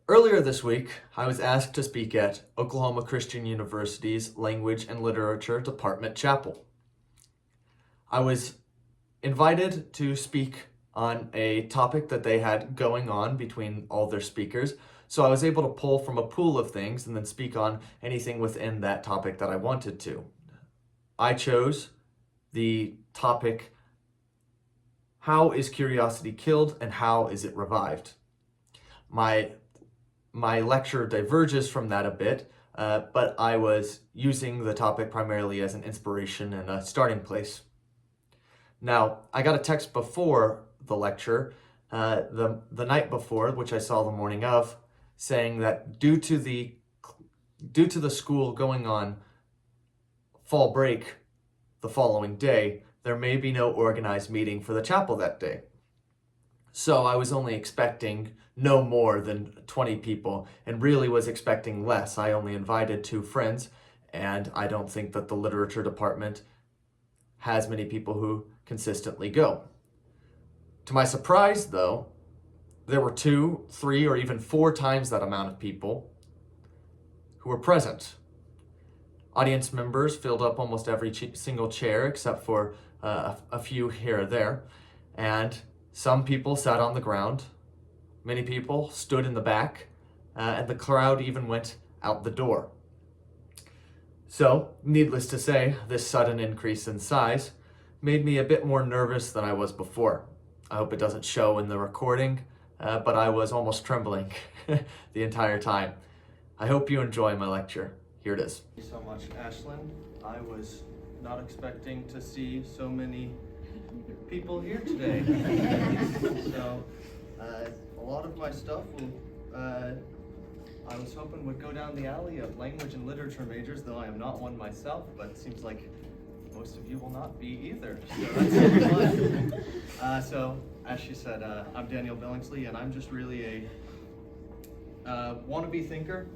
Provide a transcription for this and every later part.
Earlier this week, I was asked to speak at Oklahoma Christian University's Language and Literature Department Chapel. I was invited to speak on a topic that they had going on between all their speakers, so I was able to pull from a pool of things and then speak on anything within that topic that I wanted to. I chose the topic, how is curiosity killed and how is it revived? My lecture diverges from that a bit, but I was using the topic primarily as an inspiration and a starting place. Now, I got a text before the lecture, the night before, which I saw the morning of, saying that due to the school going on fall break the following day, there may be no organized meeting for the chapel that day. So I was only expecting no more than 20 people and really was expecting less. I only invited 2 friends, and I don't think that the literature department has many people who consistently go. To my surprise, though, there were 2, 3, or even 4 times that amount of people who were present. Audience members filled up almost every single chair except for a few here or there, and some people sat on the ground, many people stood in the back, and the crowd even went out the door. So, needless to say, this sudden increase in size made me a bit more nervous than I was before. I hope it doesn't show in the recording, but I was almost trembling the entire time. I hope you enjoy my lecture. Here it is. Thank you so much, Ashlyn. I was not expecting to see so many people here today. So a lot of my stuff will I was hoping would go down the alley of language and literature majors, though I am not one myself, but it seems like most of you will not be either, so that's fun. So as she said, I'm Daniel Billingsley, and I'm just really a wannabe thinker.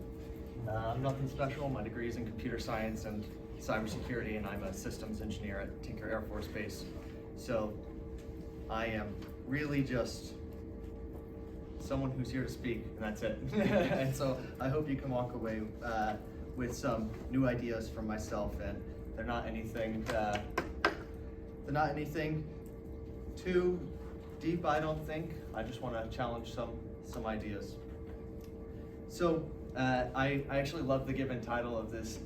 I'm nothing special. My degree is in computer science and cybersecurity, and I'm a systems engineer at Tinker Air Force Base. So I am really just someone who's here to speak, and that's it. And so I hope you can walk away with some new ideas from myself, and they're not anything too deep, I don't think. I just want to challenge some ideas. So I actually love the given title of this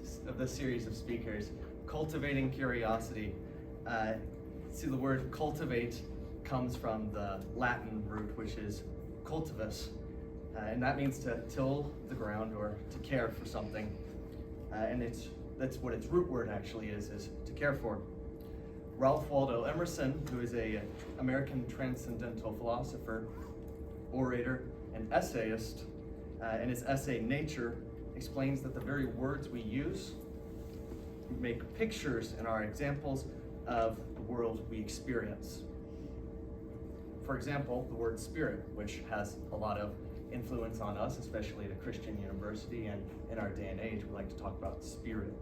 series of speakers, Cultivating Curiosity. See, the word cultivate comes from the Latin root, which is cultivus, and that means to till the ground or to care for something. And that's what its root word actually is to care for. Ralph Waldo Emerson, who is an American transcendental philosopher, orator, and essayist, in his essay Nature, explains that the very words we use make pictures and are examples of the world we experience. For example, the word spirit, which has a lot of influence on us, especially at a Christian university, and in our day and age, we like to talk about spirit.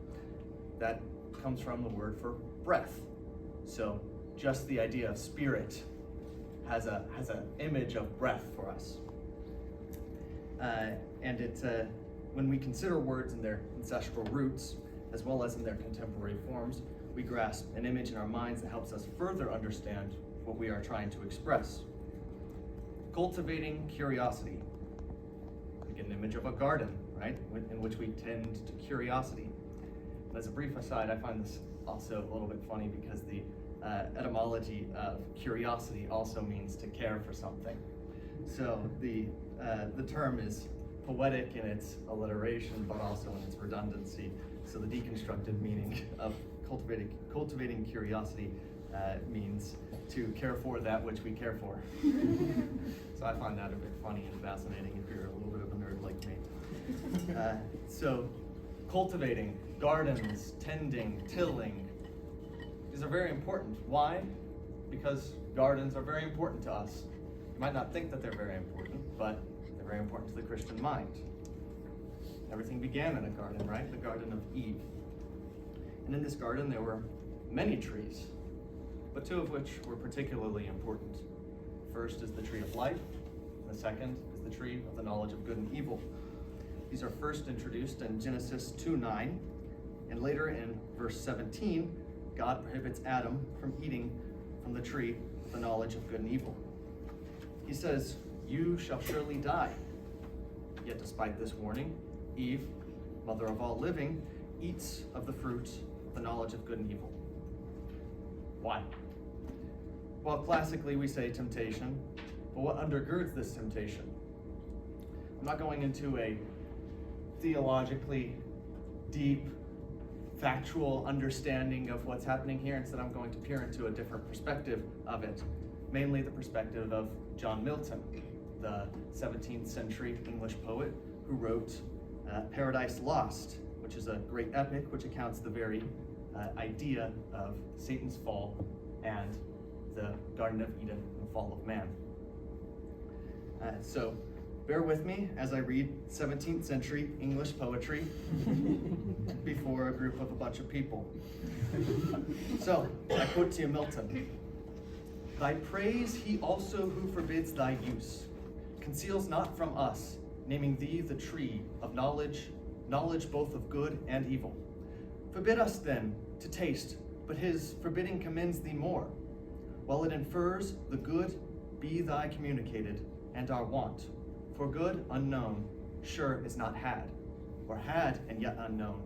That comes from the word for breath. So just the idea of spirit has an image of breath for us. And when we consider words in their ancestral roots, as well as in their contemporary forms, we grasp an image in our minds that helps us further understand what we are trying to express. Cultivating curiosity. We get an image of a garden, right, in which we tend to curiosity. And as a brief aside, I find this also a little bit funny because the etymology of curiosity also means to care for something. So the term is poetic in its alliteration, but also in its redundancy. So the deconstructed meaning of cultivating curiosity means to care for that which we care for. So I find that a bit funny and fascinating if you're a little bit of a nerd like me. So cultivating, gardens, tending, tilling, these are very important. Why? Because gardens are very important to us. You might not think that they're very important, but they're very important to the Christian mind. Everything began in a garden, right? The Garden of Eve. And in this garden there were many trees, but 2 of which were particularly important. First is the tree of life, and the second is the the tree of the knowledge of good and evil. These are first introduced in Genesis 2:9, and later in verse 17, God prohibits Adam from eating from the tree of the knowledge of good and evil. He says, "You shall surely die." Yet despite this warning, Eve, mother of all living, eats of the fruit of the knowledge of good and evil. Why? Well, classically we say temptation, but what undergirds this temptation? I'm not going into a theologically deep, factual understanding of what's happening here. Instead, I'm going to peer into a different perspective of it, mainly the perspective of John Milton, the 17th century English poet who wrote Paradise Lost, which is a great epic which accounts the very idea of Satan's fall and the Garden of Eden and fall of man. So bear with me as I read 17th century English poetry before a group of a bunch of people. So I quote to you Milton. "Thy praise he also who forbids thy use, conceals not from us, naming thee the tree of knowledge both of good and evil. Forbid us then to taste, but his forbidding commends thee more, while it infers the good be thy communicated, and our want. For good unknown sure is not had, or had and yet unknown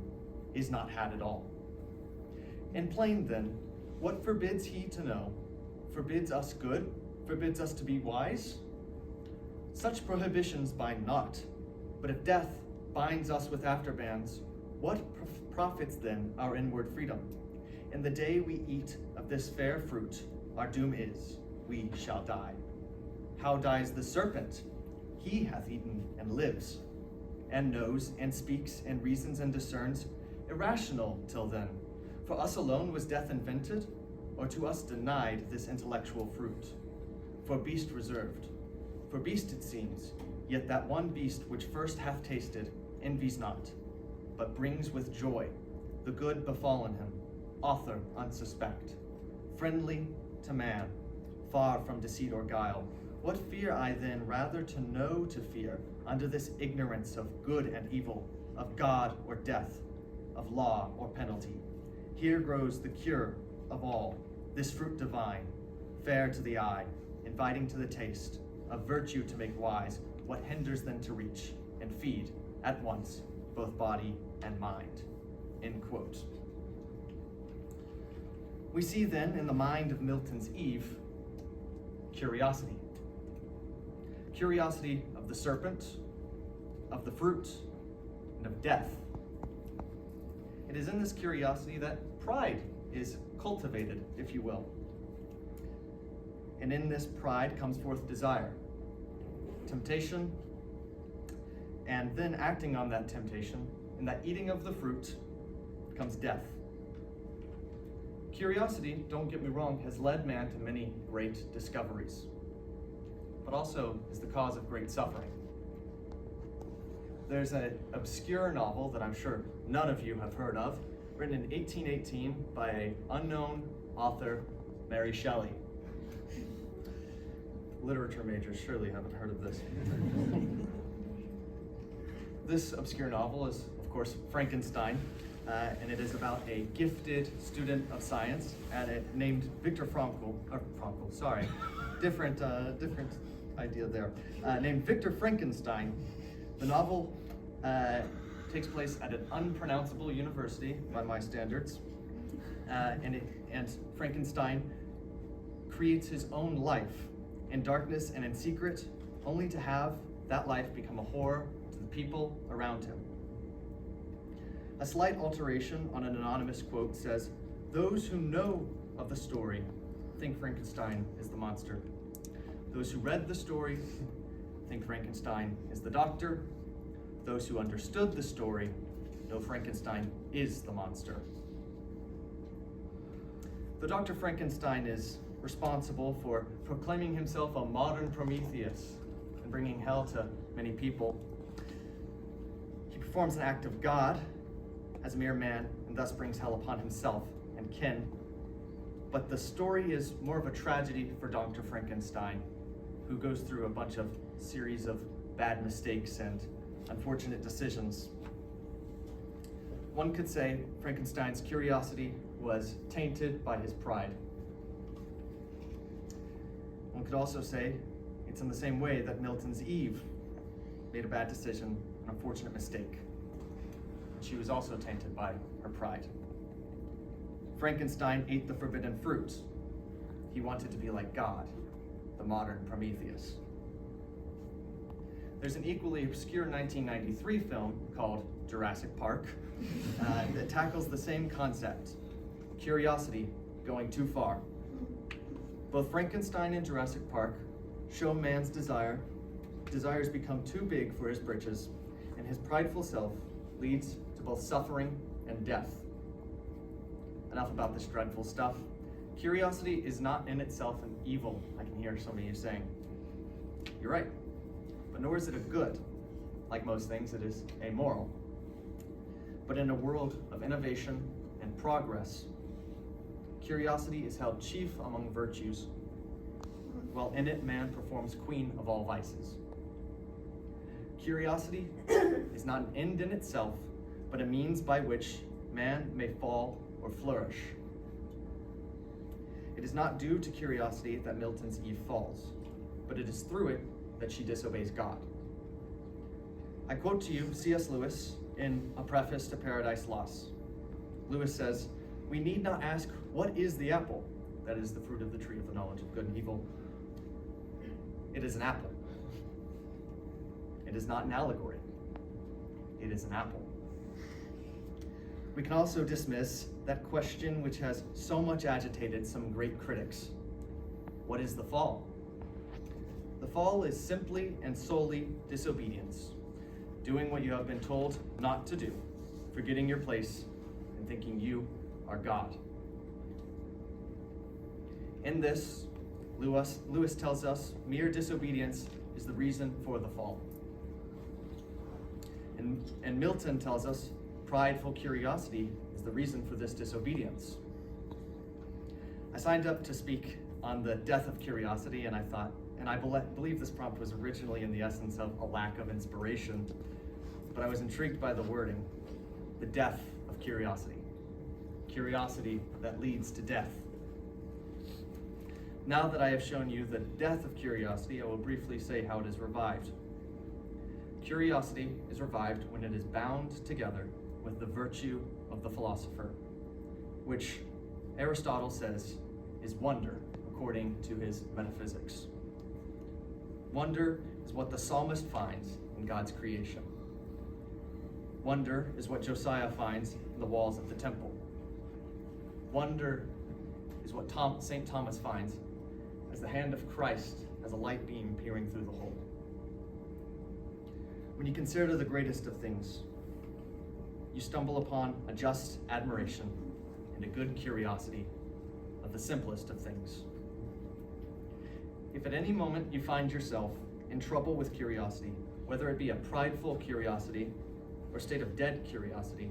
is not had at all. In plain then, what forbids he to know? Forbids us good, forbids us to be wise? Such prohibitions bind not, but if death binds us with afterbands, what profits then our inward freedom? In the day we eat of this fair fruit, our doom is, we shall die. How dies the serpent? He hath eaten and lives, and knows and speaks and reasons and discerns, irrational till then. For us alone was death invented, or to us denied this intellectual fruit? For beast reserved. For beast it seems, yet that one beast which first hath tasted envies not, but brings with joy the good befallen him, author unsuspect, friendly to man, far from deceit or guile. What fear I then rather to know to fear, under this ignorance of good and evil, of God or death, of law or penalty? Here grows the cure of all, this fruit divine, fair to the eye, inviting to the taste, of virtue to make wise, what hinders then to reach and feed at once both body and mind." End quote. We see then in the mind of Milton's Eve, curiosity. Curiosity of the serpent, of the fruit, and of death. It is in this curiosity that pride is cultivated, if you will. And in this pride comes forth desire, temptation, and then acting on that temptation, in that eating of the fruit, comes death. Curiosity, don't get me wrong, has led man to many great discoveries, but also is the cause of great suffering. There's an obscure novel that I'm sure none of you have heard of, written in 1818 by an unknown author, Mary Shelley. Literature majors surely haven't heard of this. This obscure novel is, of course, Frankenstein, and it is about a gifted student of science named Viktor Frankl, different idea there, named Victor Frankenstein. The novel takes place at an unpronounceable university by my standards, and Frankenstein creates his own life in darkness and in secret, only to have that life become a horror to the people around him. A slight alteration on an anonymous quote says, "Those who know of the story think Frankenstein is the monster. Those who read the story think Frankenstein is the doctor. Those who understood the story know Frankenstein is the monster." The Dr. Frankenstein is responsible for proclaiming himself a modern Prometheus and bringing hell to many people. He performs an act of God as a mere man and thus brings hell upon himself and kin. But the story is more of a tragedy for Dr. Frankenstein, who goes through a bunch of series of bad mistakes and unfortunate decisions. One could say Frankenstein's curiosity was tainted by his pride. One could also say it's in the same way that Milton's Eve made a bad decision, an unfortunate mistake. She was also tainted by her pride. Frankenstein ate the forbidden fruit. He wanted to be like God, the modern Prometheus. There's an equally obscure 1993 film called Jurassic Park that tackles the same concept, curiosity going too far. Both Frankenstein and Jurassic Park show man's desires become too big for his britches, and his prideful self leads to both suffering and death. Enough about this dreadful stuff. Curiosity is not in itself an evil, I can hear some of you saying. You're right, but nor is it a good. Like most things, it is amoral. But in a world of innovation and progress, curiosity is held chief among virtues, while in it man performs queen of all vices. Curiosity is not an end in itself, but a means by which man may fall or flourish. It is not due to curiosity that Milton's Eve falls, but it is through it that she disobeys God. I quote to you C.S. Lewis in A Preface to Paradise Lost. Lewis says, "We need not ask, what is the apple? That is the fruit of the tree of the knowledge of good and evil. It is an apple. It is not an allegory. It is an apple." We can also dismiss that question which has so much agitated some great critics. What is the fall? The fall is simply and solely disobedience, doing what you have been told not to do, forgetting your place, and thinking you are God. In this, Lewis tells us mere disobedience is the reason for the fall. And Milton tells us prideful curiosity is the reason for this disobedience. I signed up to speak on the death of curiosity, and I believe this prompt was originally in the essence of a lack of inspiration, but I was intrigued by the wording, the death of curiosity. Curiosity that leads to death. Now that I have shown you the death of curiosity, I will briefly say how it is revived. Curiosity is revived when it is bound together with the virtue of the philosopher, which Aristotle says is wonder, according to his metaphysics. Wonder is what the psalmist finds in God's creation. Wonder is what Josiah finds in the walls of the temple. Wonder is what St. Thomas finds as the hand of Christ as a light beam peering through the hole. When you consider the greatest of things, you stumble upon a just admiration and a good curiosity of the simplest of things. If at any moment you find yourself in trouble with curiosity, whether it be a prideful curiosity or a state of dead curiosity,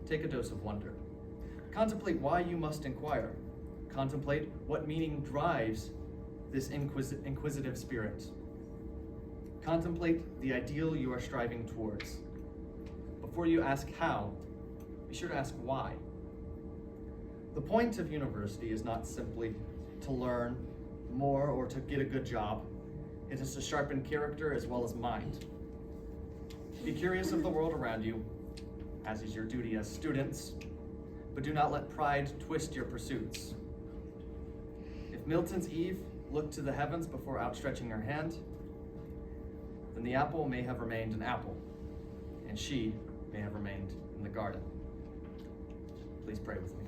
take a dose of wonder. Contemplate why you must inquire. Contemplate what meaning drives this inquisitive spirit. Contemplate the ideal you are striving towards. Before you ask how, be sure to ask why. The point of university is not simply to learn more or to get a good job. It is to sharpen character as well as mind. Be curious of the world around you, as is your duty as students, but do not let pride twist your pursuits. If Milton's Eve looked to the heavens before outstretching her hand, then the apple may have remained an apple, and she may have remained in the garden. Please pray with me.